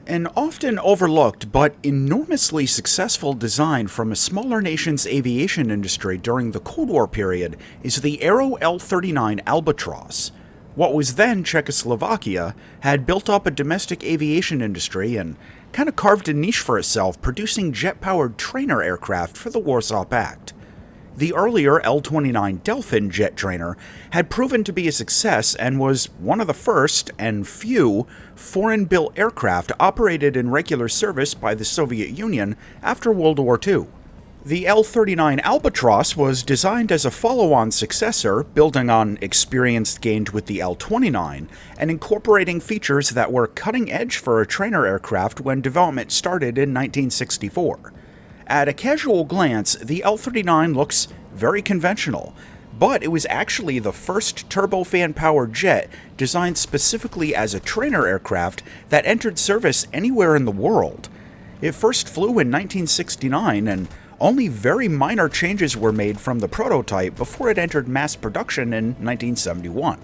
An often overlooked but enormously successful design from a smaller nation's aviation industry during the Cold War period is the Aero L-39 Albatross. What was then Czechoslovakia had built up a domestic aviation industry and kind of carved a niche for itself, producing jet-powered trainer aircraft for the Warsaw Pact. The earlier L-29 Delphin jet trainer had proven to be a success and was one of the first, and few, foreign-built aircraft operated in regular service by the Soviet Union after World War II. The L-39 Albatross was designed as a follow-on successor, building on experience gained with the L-29, and incorporating features that were cutting-edge for a trainer aircraft when development started in 1964. At a casual glance, the L-39 looks very conventional, but it was actually the first turbofan-powered jet designed specifically as a trainer aircraft that entered service anywhere in the world. It first flew in 1969, and only very minor changes were made from the prototype before it entered mass production in 1971.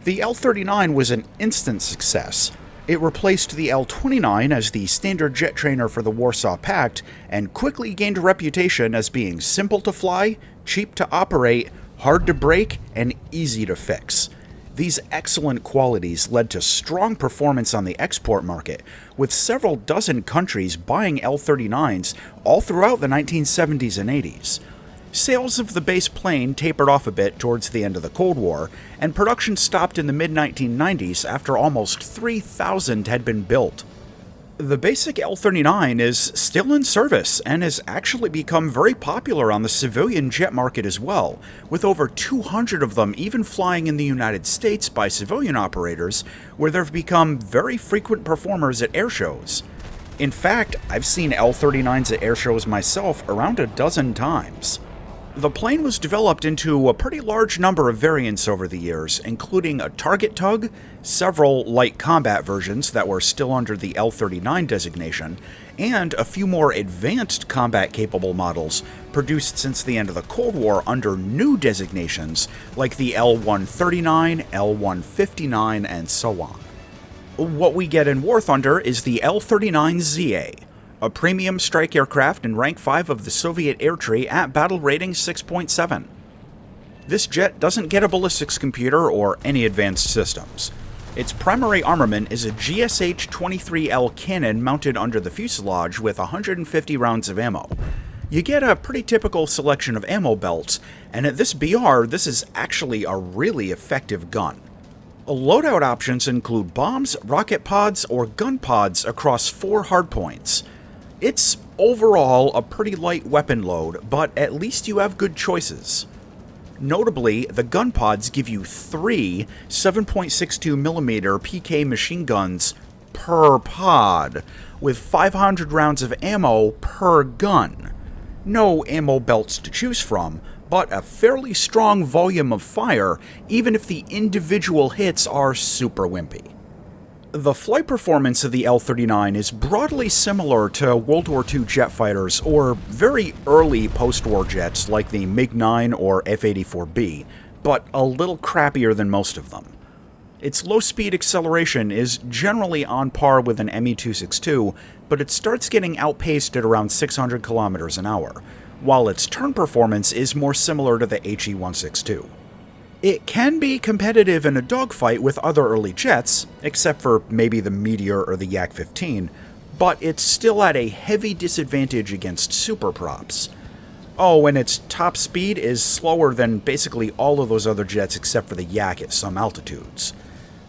The L-39 was an instant success. It replaced the L-29 as the standard jet trainer for the Warsaw Pact and quickly gained a reputation as being simple to fly, cheap to operate, hard to break, and easy to fix. These excellent qualities led to strong performance on the export market, with several dozen countries buying L-39s all throughout the 1970s and 80s. Sales of the base plane tapered off a bit towards the end of the Cold War, and production stopped in the mid-1990s after almost 3,000 had been built. The basic L-39 is still in service and has actually become very popular on the civilian jet market as well, with over 200 of them even flying in the United States by civilian operators, where they've become very frequent performers at air shows. In fact, I've seen L-39s at air shows myself around a dozen times. The plane was developed into a pretty large number of variants over the years, including a target tug, several light combat versions that were still under the L-39 designation, and a few more advanced combat-capable models produced since the end of the Cold War under new designations like the L-139, L-159, and so on. What we get in War Thunder is the L-39ZA, a premium strike aircraft in Rank 5 of the Soviet air tree at battle rating 6.7. This jet doesn't get a ballistics computer or any advanced systems. Its primary armament is a GSH-23L cannon mounted under the fuselage with 150 rounds of ammo. You get a pretty typical selection of ammo belts, and at this BR, this is actually a really effective gun. Loadout options include bombs, rocket pods, or gun pods across 4 hardpoints. It's overall a pretty light weapon load, but at least you have good choices. Notably, the gun pods give you 3 7.62mm PK machine guns per pod, with 500 rounds of ammo per gun. No ammo belts to choose from, but a fairly strong volume of fire, even if the individual hits are super wimpy. The flight performance of the L-39 is broadly similar to World War II jet fighters or very early post-war jets like the MiG-9 or F-84B, but a little crappier than most of them. Its low-speed acceleration is generally on par with an Me-262, but it starts getting outpaced at around 600 kilometers an hour, while its turn performance is more similar to the HE-162. It can be competitive in a dogfight with other early jets, except for maybe the Meteor or the Yak-15, but it's still at a heavy disadvantage against superprops. Oh, and its top speed is slower than basically all of those other jets except for the Yak at some altitudes.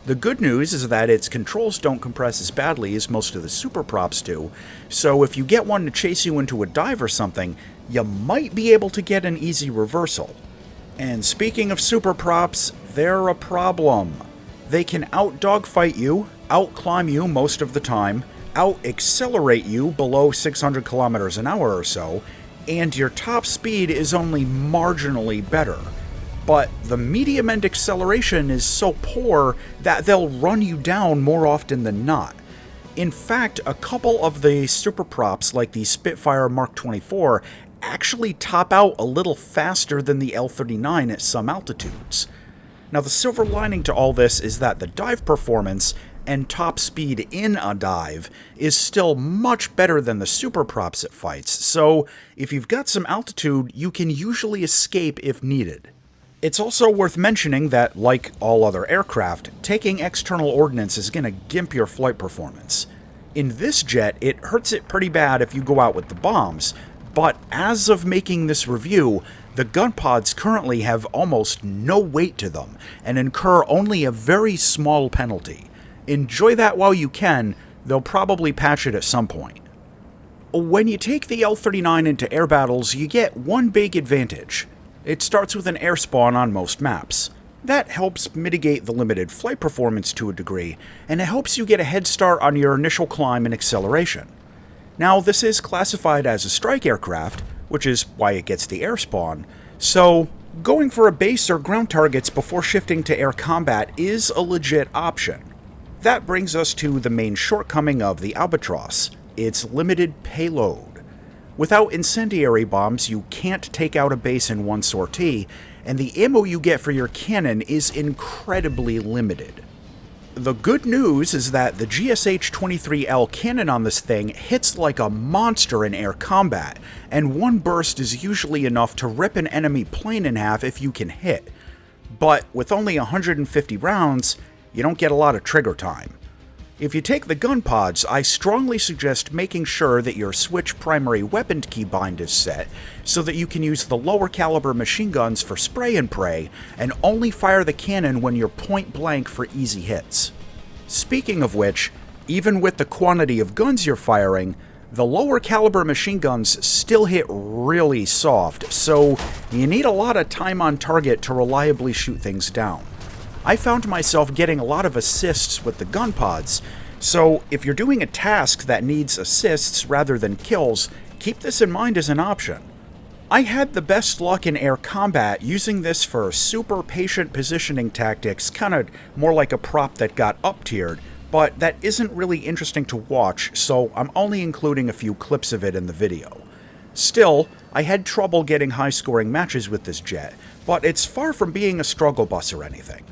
The good news is that its controls don't compress as badly as most of the superprops do, so if you get one to chase you into a dive or something, you might be able to get an easy reversal. And speaking of superprops, they're a problem. They can out-dogfight you, out-climb you most of the time, out-accelerate you below 600 kilometers an hour or so, and your top speed is only marginally better. But the medium-end acceleration is so poor that they'll run you down more often than not. In fact, a couple of the superprops like the Spitfire Mark 24 actually top out a little faster than the L-39 at some altitudes. Now, the silver lining to all this is that the dive performance and top speed in a dive is still much better than the super props it fights, so if you've got some altitude, you can usually escape if needed. It's also worth mentioning that, like all other aircraft, taking external ordnance is going to gimp your flight performance. In this jet, it hurts it pretty bad if you go out with the bombs, but as of making this review, the gun pods currently have almost no weight to them and incur only a very small penalty. Enjoy that while you can, they'll probably patch it at some point. When you take the L-39 into air battles, you get one big advantage. It starts with an air spawn on most maps. That helps mitigate the limited flight performance to a degree, and it helps you get a head start on your initial climb and acceleration. Now, this is classified as a strike aircraft, which is why it gets the air spawn, so going for a base or ground targets before shifting to air combat is a legit option. That brings us to the main shortcoming of the Albatross, its limited payload. Without incendiary bombs, you can't take out a base in one sortie, and the ammo you get for your cannon is incredibly limited. The good news is that the GSH-23L cannon on this thing hits like a monster in air combat, and one burst is usually enough to rip an enemy plane in half if you can hit. But with only 150 rounds, you don't get a lot of trigger time. If you take the gun pods, I strongly suggest making sure that your switch primary weapon keybind is set so that you can use the lower caliber machine guns for spray and pray and only fire the cannon when you're point blank for easy hits. Speaking of which, even with the quantity of guns you're firing, the lower caliber machine guns still hit really soft, so you need a lot of time on target to reliably shoot things down. I found myself getting a lot of assists with the gun pods, so if you're doing a task that needs assists rather than kills, keep this in mind as an option. I had the best luck in air combat using this for super patient positioning tactics, kinda more like a prop that got up-tiered, but that isn't really interesting to watch, so I'm only including a few clips of it in the video. Still, I had trouble getting high-scoring matches with this jet, but it's far from being a struggle bus or anything.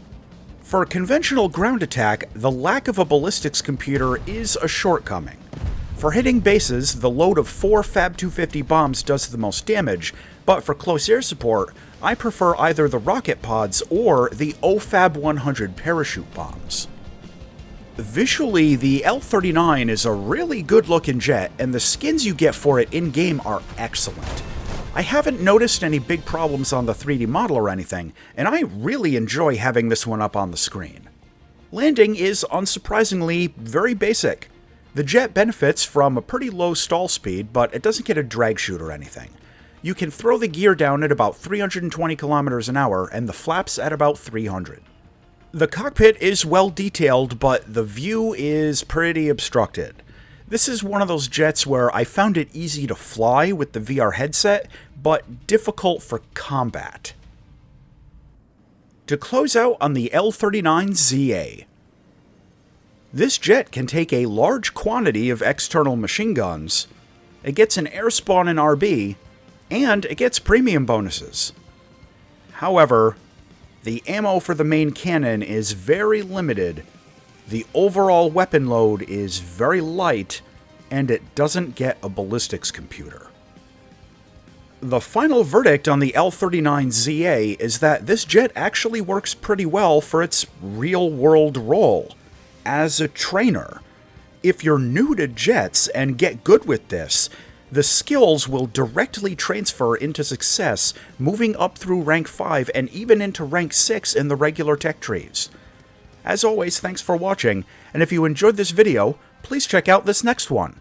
For conventional ground attack, the lack of a ballistics computer is a shortcoming. For hitting bases, the load of 4 Fab 250 bombs does the most damage, but for close air support, I prefer either the rocket pods or the OFAB 100 parachute bombs. Visually, the L-39 is a really good-looking jet, and the skins you get for it in-game are excellent. I haven't noticed any big problems on the 3D model or anything, and I really enjoy having this one up on the screen. Landing is unsurprisingly very basic. The jet benefits from a pretty low stall speed, but it doesn't get a drag chute or anything. You can throw the gear down at about 320 kilometers an hour and the flaps at about 300. The cockpit is well detailed, but the view is pretty obstructed. This is one of those jets where I found it easy to fly with the VR headset, but difficult for combat. To close out on the L-39ZA. This jet can take a large quantity of external machine guns, it gets an air spawn in RB, and it gets premium bonuses. However, the ammo for the main cannon is very limited, the overall weapon load is very light, and it doesn't get a ballistics computer. The final verdict on the L-39ZA is that this jet actually works pretty well for its real-world role, as a trainer. If you're new to jets and get good with this, the skills will directly transfer into success, moving up through rank 5 and even into rank 6 in the regular tech trees. As always, thanks for watching, and if you enjoyed this video, please check out this next one.